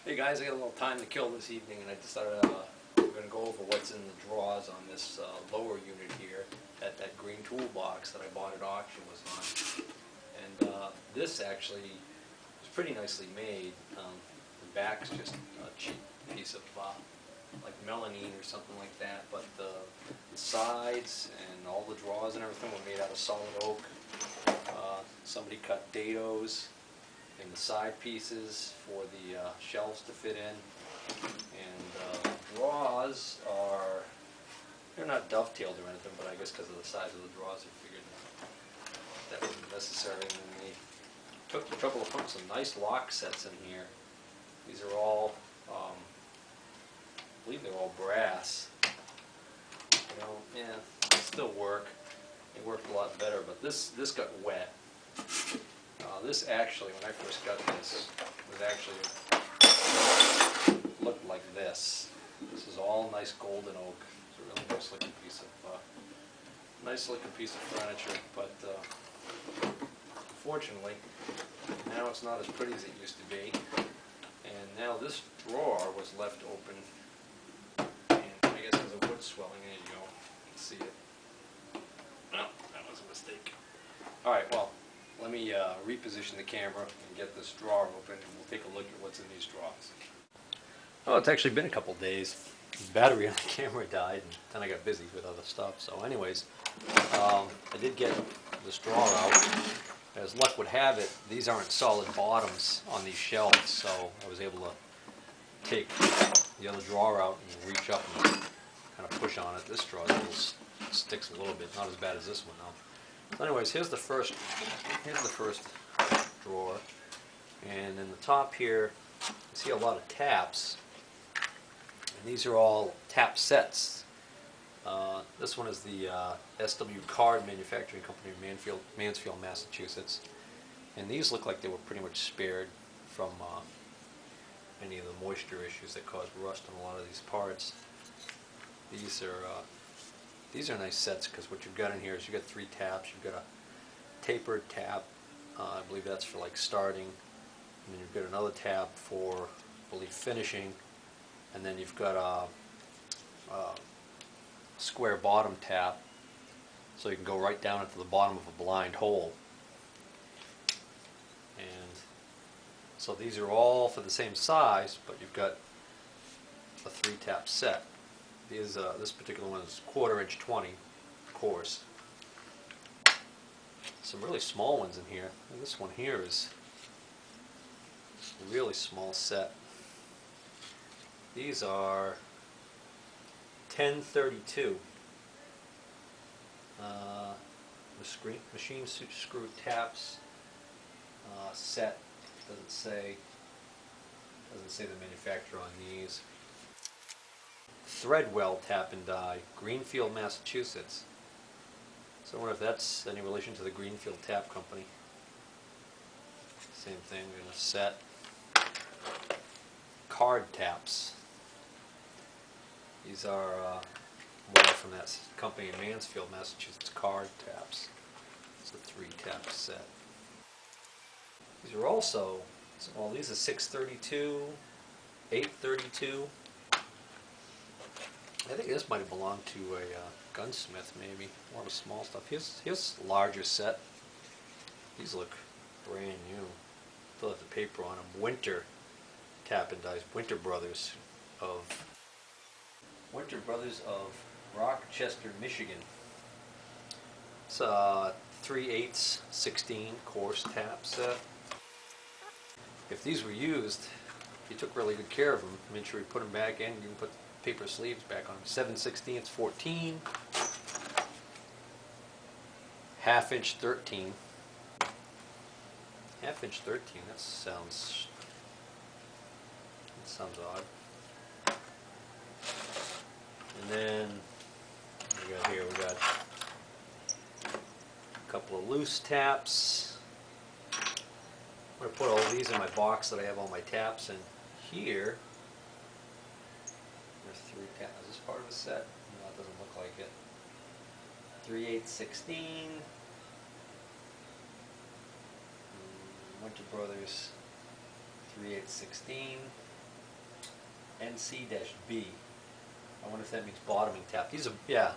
Hey guys, I got a little time to kill this evening, and I decided we're going to go over what's in the drawers on this lower unit here. That green toolbox that I bought at auction was on. And this actually is pretty nicely made. The back's just a cheap piece of like melamine or something like that, but the sides and all the drawers and everything were made out of solid oak. Somebody cut dados in the side pieces for the shelves to fit in, and the drawers they're not dovetailed or anything, but I guess because of the size of the drawers I figured that wasn't necessary. And then they took the trouble to put some nice lock sets in here. These are all, I believe they're all brass. You know, yeah, they still work. They worked a lot better, but this got wet. This actually, when I first got this, was actually looked like this. This is all nice golden oak. It's a really nice looking piece of furniture. But unfortunately, now it's not as pretty as it used to be. And now this drawer was left open, and I guess there's a wood swelling. There you go. You can see it. No, that was a mistake. All right, well. Let me reposition the camera and get this drawer open, and we'll take a look at what's in these drawers. Oh, it's actually been a couple days. The battery on the camera died, and then I got busy with other stuff. So anyways, I did get this drawer out. As luck would have it, these aren't solid bottoms on these shelves, so I was able to take the other drawer out and reach up and kind of push on it. This drawer sticks a little bit, not as bad as this one though. So anyways, here's the first drawer, and in the top here you see a lot of taps, and these are all tap sets. This one is the SW Card Manufacturing Company in Mansfield, Massachusetts, and these look like they were pretty much spared from any of the moisture issues that cause rust on a lot of these parts. These are nice sets because what you've got in here is you've got 3 taps. You've got a tapered tap, I believe that's for like starting, and then you've got another tap for, I believe, finishing, and then you've got a square bottom tap so you can go right down into the bottom of a blind hole. And so these are all for the same size, but you've got a 3 tap set. This particular one is 1/4 inch 20 coarse. Some really small ones in here. And this one here is a really small set. These are 1032. Machine screw taps set. Doesn't say the manufacturer on these. Threadwell Tap and Die, Greenfield, Massachusetts. So I wonder if that's any relation to the Greenfield Tap Company. Same thing, we're going to set. Card taps. These are more from that company in Mansfield, Massachusetts, Card Taps. It's a 3 tap set. These are also, well, these are 632, 832. I think this might have belonged to a gunsmith, maybe. A lot of small stuff. Here's a larger set. These look brand new. Still have the paper on them. Winter Tap and Dies. Winter Brothers of Rochester, Michigan. It's a 3/8 16 coarse tap set. If these were used, if you took really good care of them, made sure you put them back in, you can put paper sleeves back on. 7/16 14, 1/2 inch 13. 1/2 inch 13. That sounds odd. And then we got a couple of loose taps. I'm going to put all these in my box that I have all my taps in here. There's 3 taps. Is this part of the set? No, it doesn't look like it. 3/8 16. Winter Brothers 3/8 16. NC-B. I wonder if that means bottoming tap. These are, yeah,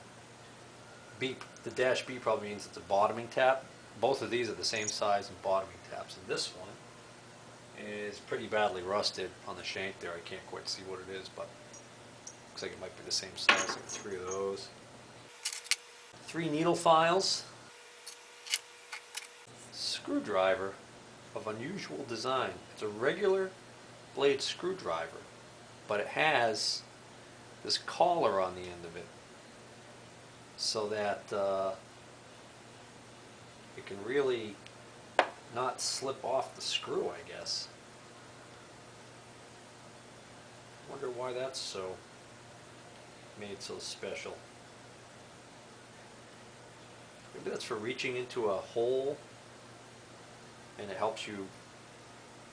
B, the dash B probably means it's a bottoming tap. Both of these are the same size and bottoming taps. And this one is pretty badly rusted on the shank there. I can't quite see what it is, but looks like it might be the same size. Like 3 of those. 3 needle files. Screwdriver of unusual design. It's a regular blade screwdriver, but it has this collar on the end of it so that it can really not slip off the screw, I guess. Wonder why that's so made so special. Maybe that's for reaching into a hole and it helps you,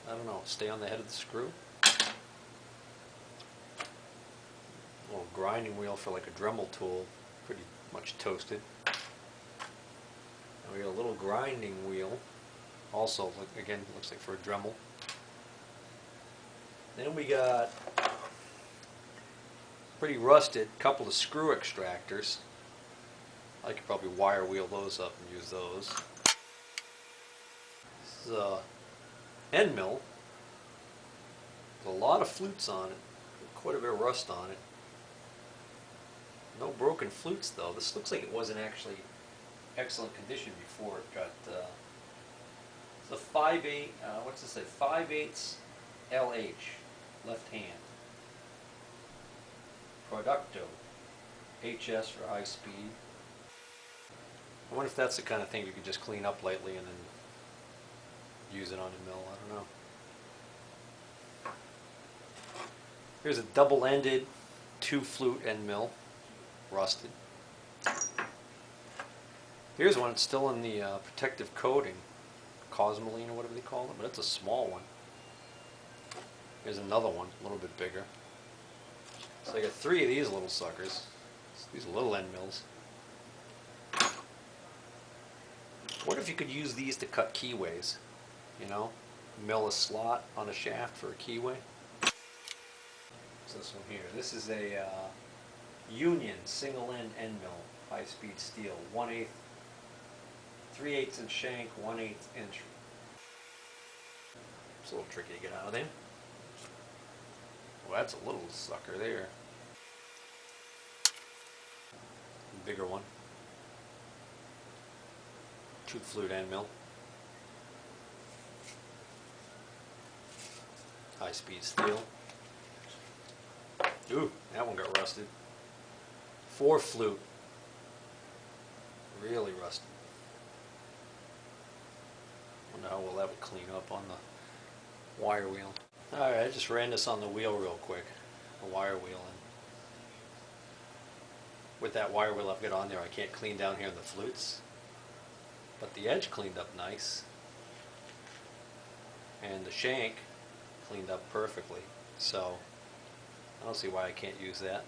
I don't know, stay on the head of the screw. A little grinding wheel for like a Dremel tool, pretty much toasted. And we got a little grinding wheel, also again looks like for a Dremel. Then we got pretty rusted couple of screw extractors. I could probably wire wheel those up and use those. This is a end mill with a lot of flutes on it, quite a bit of rust on it. No broken flutes though. This looks like it wasn't actually excellent condition before it got. It's a 5/8. What's this say? 5/8 LH, left hand. Producto, HS for high speed. I wonder if that's the kind of thing you could just clean up lightly and then use it on the mill. I don't know. Here's a double-ended 2-flute end mill, rusted. Here's one that's still in the protective coating, cosmoline or whatever they call it, but it's a small one. Here's another one, a little bit bigger. So I got 3 of these little suckers. These little end mills. What if you could use these to cut keyways? You know, mill a slot on a shaft for a keyway. What's this one here? This is a Union single end mill, high speed steel, 1/8, 3/8 inch shank, 1/8 inch. It's a little tricky to get out of there. Well, that's a little sucker there. Bigger one. 2-flute end mill. High speed steel. Ooh, that one got rusted. 4-flute. Really rusted. Wonder how well that would clean up on the wire wheel. Alright, I just ran this on the wheel real quick. The wire wheel. And with that wire wheel I've got on there, I can't clean down here in the flutes. But the edge cleaned up nice. And the shank cleaned up perfectly. So I don't see why I can't use that.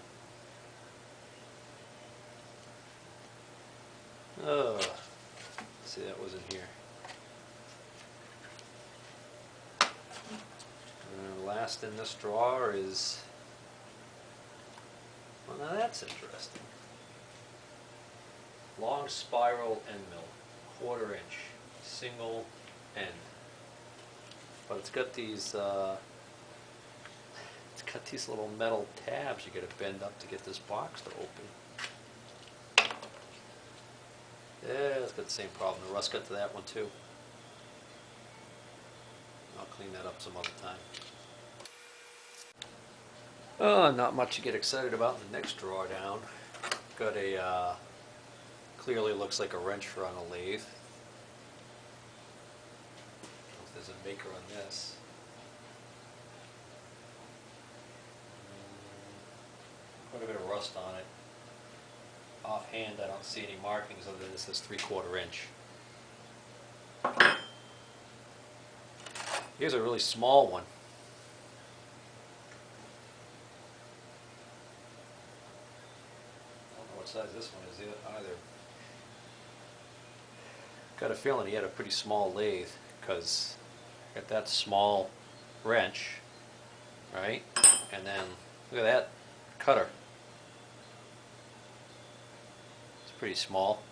Oh, let's see, that was in here. And last in this drawer is, well, now that's interesting. Long spiral end mill, 1/4 inch, single end. But it's got these little metal tabs you got to bend up to get this box to open. Yeah, it's got the same problem. The rust got to that one too. I'll clean that up some other time. Oh, not much to get excited about in the next drawer down. Got a, clearly looks like a wrench for on a lathe. I don't know if there's a maker on this. Quite a bit of rust on it. Offhand, I don't see any markings other than this is 3/4 inch. Here's a really small one. I don't know what size this one is either. Got a feeling he had a pretty small lathe because got that small wrench, right? And then Look at that cutter. It's pretty small.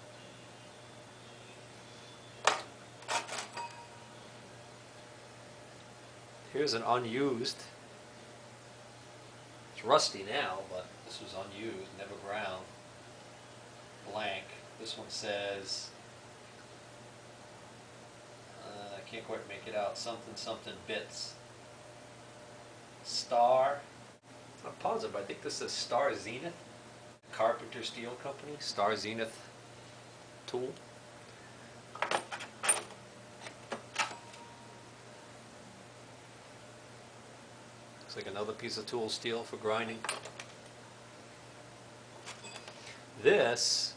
Here's an unused. It's rusty now, but this was unused, never ground. Blank. This one says, I can't quite make it out, something something bits. Star. I'm not positive, but I think this says Star Zenith. Carpenter Steel Company. Star Zenith tool. Looks like another piece of tool steel for grinding. This,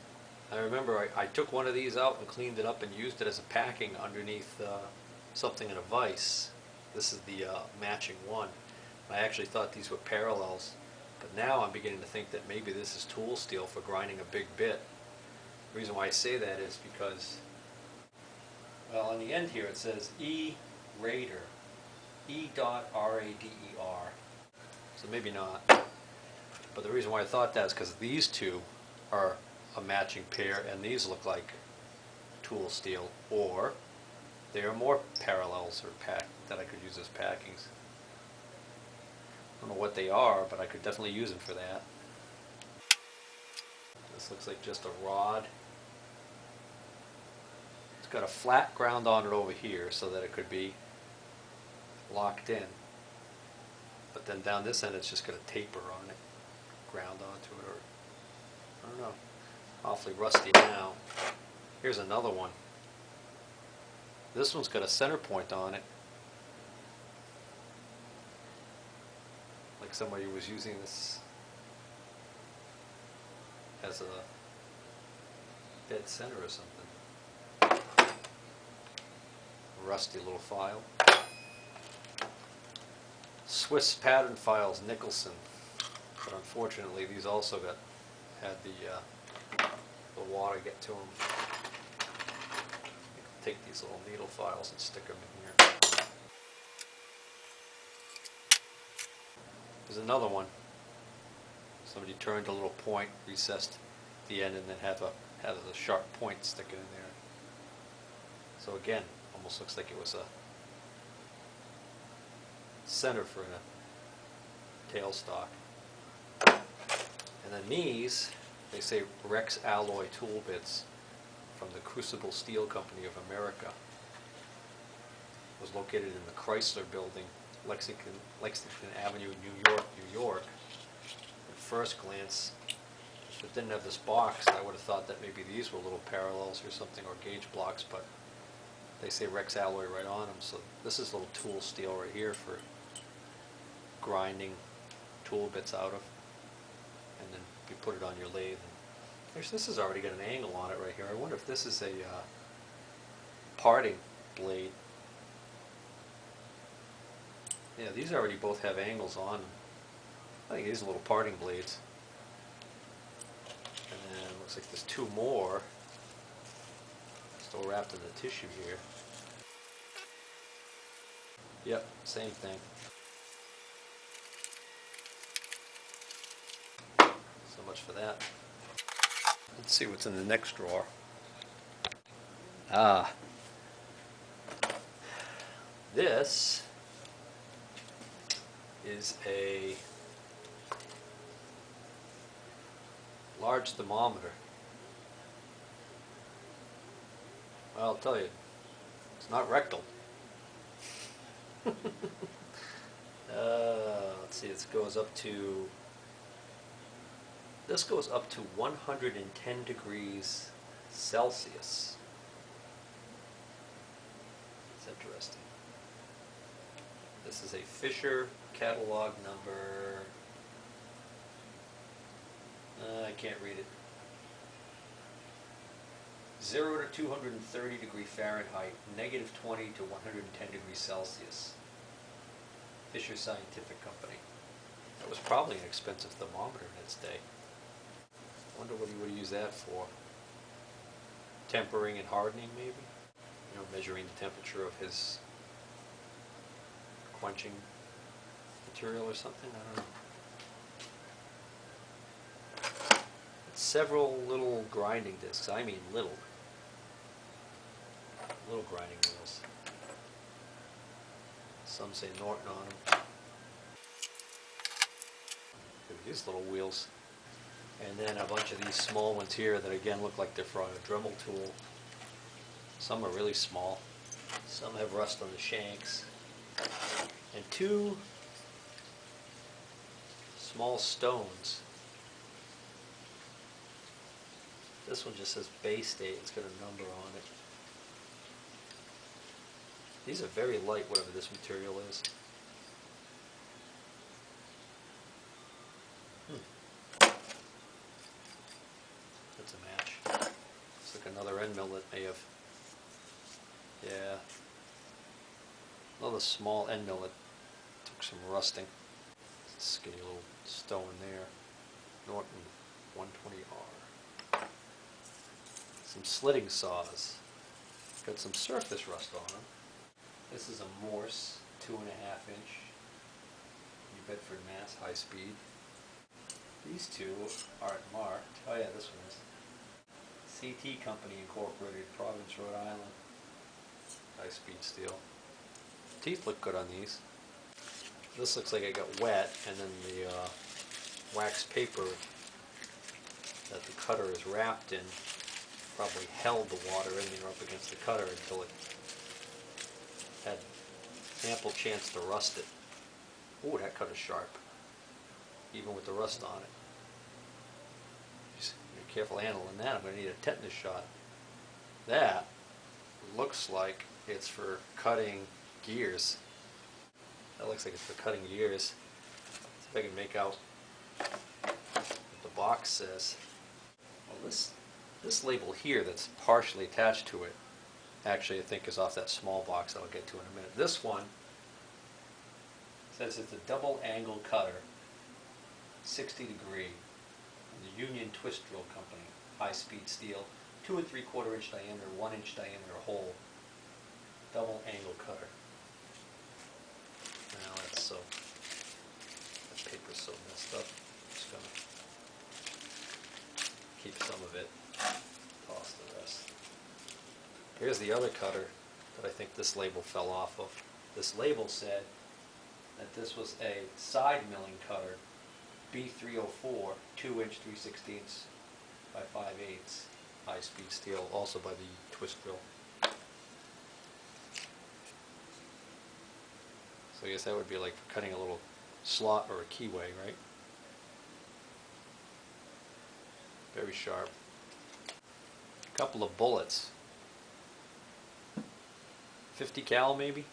I remember I took one of these out and cleaned it up and used it as a packing underneath something in a vise. This is the matching one. I actually thought these were parallels, but now I'm beginning to think that maybe this is tool steel for grinding a big bit. The reason why I say that is because, well, on the end here it says E-Rader. E.RADER. So maybe not. But the reason why I thought that is because these two are a matching pair and these look like tool steel, or there are more parallels or that I could use as packings. I don't know what they are, but I could definitely use them for that. This looks like just a rod. It's got a flat ground on it over here so that it could be locked in, but then down this end it's just got a taper on it, ground onto it, or I don't know, awfully rusty now. Here's another one. This one's got a center point on it, like somebody was using this as a dead center or something. Rusty little file. Swiss pattern files, Nicholson, but unfortunately these also had the water get to them. Take these little needle files and stick them in here. There's another one. Somebody turned a little point, recessed the end, and then has a sharp point sticking in there. So again, almost looks like it was a center for a tailstock. And then these, they say Rex alloy tool bits from the Crucible Steel Company of America. It was located in the Chrysler Building, Lexington Avenue, New York. At first glance, if it didn't have this box, I would have thought that maybe these were little parallels or something, or gauge blocks, but they say Rex alloy right on them. So this is a little tool steel right here for grinding tool bits out of, and then you put it on your lathe. And this has already got an angle on it right here. I wonder if this is a parting blade. Yeah, these already both have angles on them. I think these are little parting blades. And then it looks like there's two more still wrapped in the tissue here. Yep, same thing. So much for that. Let's see what's in the next drawer. Ah. This is a large thermometer. Well, I'll tell you, it's not rectal. Let's see, this goes up to 110 degrees Celsius. It's interesting. This is a Fisher catalog number, I can't read it. 0 to 230 degree Fahrenheit, negative 20 to 110 degrees Celsius. Fisher Scientific Company. That was probably an expensive thermometer in its day. I wonder what he would use that for. Tempering and hardening, maybe? You know, measuring the temperature of his quenching material or something? I don't know. several little grinding discs. I mean little grinding wheels. Some say Norton on them. Look at these little wheels. And then a bunch of these small ones here that again look like they're from a Dremel tool. Some are really small. Some have rust on the shanks. And two small stones. This one just says Bay State. It's got a number on it. These are very light, whatever this material is. That's a match. It's like another end mill that may have, yeah, another small end mill that took some rusting. Skinny little stone there. Norton 120R. Some slitting saws. Got some surface rust on them. This is a Morse 2.5 inch. New Bedford, Mass, high speed. These two aren't marked. Oh yeah, this one is. CT Company Incorporated, Providence, Rhode Island. High speed steel. Teeth look good on these. This looks like it got wet, and then the wax paper that the cutter is wrapped in probably held the water in there up against the cutter until it had ample chance to rust it. Ooh, that cutter's sharp, even with the rust on it. Just be careful handling that. I'm going to need a tetanus shot. That looks like it's for cutting gears. That looks like it's for cutting gears. See if I can make out what the box says. Well, this label here that's partially attached to it, actually I think is off that small box that I'll get to in a minute. This one says it's a double angle cutter, 60 degree, from the Union Twist Drill Company, high speed steel, 2 3/4 inch diameter, 1 inch diameter hole, double angle cutter. Now that's so, that paper's so messed up. I'm just gonna keep some of it, toss the rest. Here's the other cutter that I think this label fell off of. This label said that this was a side milling cutter, B304, 2 inch 3/16 by 5/8, high speed steel, also by the twist drill. So I guess that would be like for cutting a little slot or a keyway, right? Very sharp. A couple of bullets. 50 cal maybe?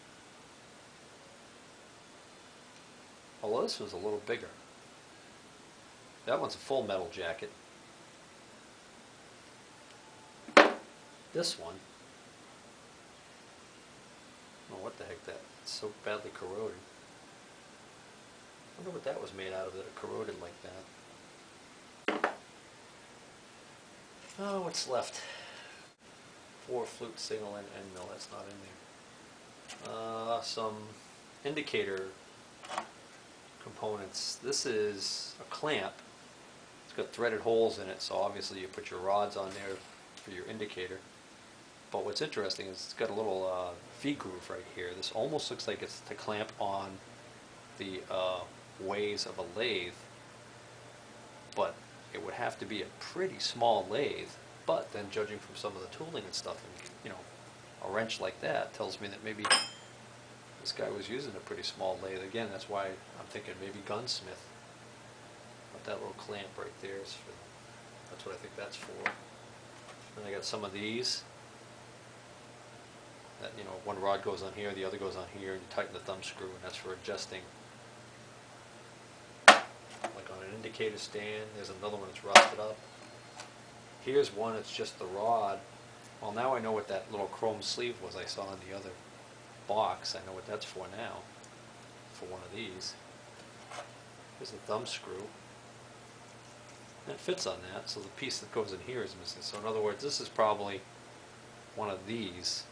Although this was a little bigger. That one's a full metal jacket. This one, oh, what the heck, it's so badly corroded. I wonder what that was made out of that it corroded like that. Oh, what's left? 4 flute signal and end mill, that's not in there. Some indicator components. This is a clamp. It's got threaded holes in it, so obviously you put your rods on there for your indicator. But what's interesting is it's got a little V-groove right here. This almost looks like it's to clamp on the ways of a lathe, but it would have to be a pretty small lathe. But then judging from some of the tooling and stuff, and you know, a wrench like that tells me that maybe this guy was using a pretty small lathe. Again, that's why I'm thinking maybe gunsmith. But that little clamp right there is for, that's what I think that's for. Then I got some of these. That, you know, one rod goes on here, the other goes on here, and you tighten the thumb screw, and that's for adjusting. Like on an indicator stand, there's another one that's rusted up. Here's one that's just the rod. Well, now I know what that little chrome sleeve was I saw in the other box. I know what that's for now, for one of these. Here's the thumb screw. And it fits on that, so the piece that goes in here is missing. So in other words, this is probably one of these,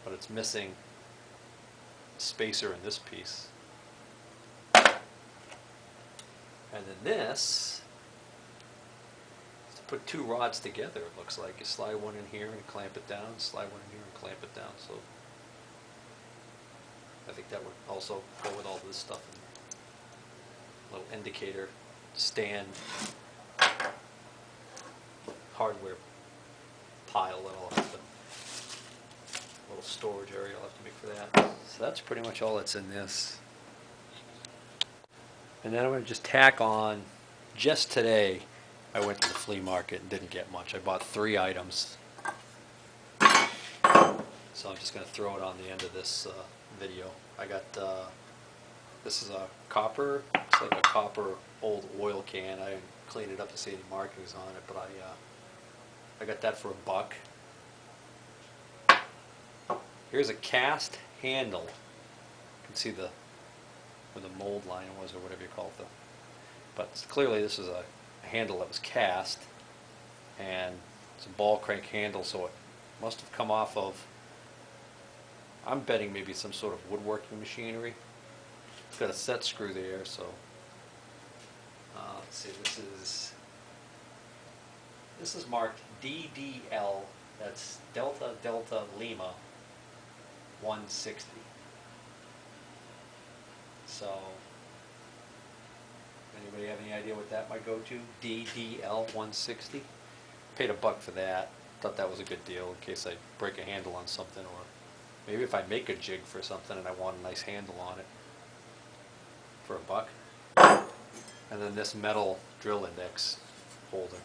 but it's missing a spacer in this piece. And then this is to put two rods together, it looks like. You slide one in here and clamp it down, slide one in here and clamp it down. So I think that would also go with all this stuff. Little indicator stand, hardware pile that I'll have to, little storage area I'll have to make for that. So that's pretty much all that's in this. And then I'm going to just tack on, just today I went to the flea market and didn't get much. I bought 3 items. So I'm just going to throw it on the end of this video. I got, this is a copper, it's like a copper old oil can. I didn't clean it up to see any markings on it, but I got that for $1. Here's a cast handle. You can see the where the mold line was, or whatever you call it. But clearly this is a handle that was cast, and it's a ball crank handle, so it must have come off of, I'm betting maybe some sort of woodworking machinery. It's got a set screw there, so let's see, this is marked DDL, that's Delta Delta Lima 160. So, anybody have any idea what that might go to? DDL 160? Paid $1 for that. Thought that was a good deal in case I break a handle on something, or maybe if I make a jig for something and I want a nice handle on it for $1. And then this metal drill index holder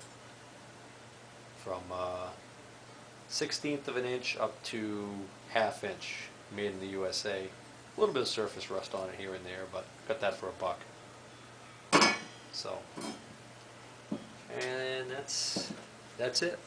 from 1/16 of an inch up to 1/2 inch, made in the USA. A little bit of surface rust on it here and there, but got that for $1. So, and that's it.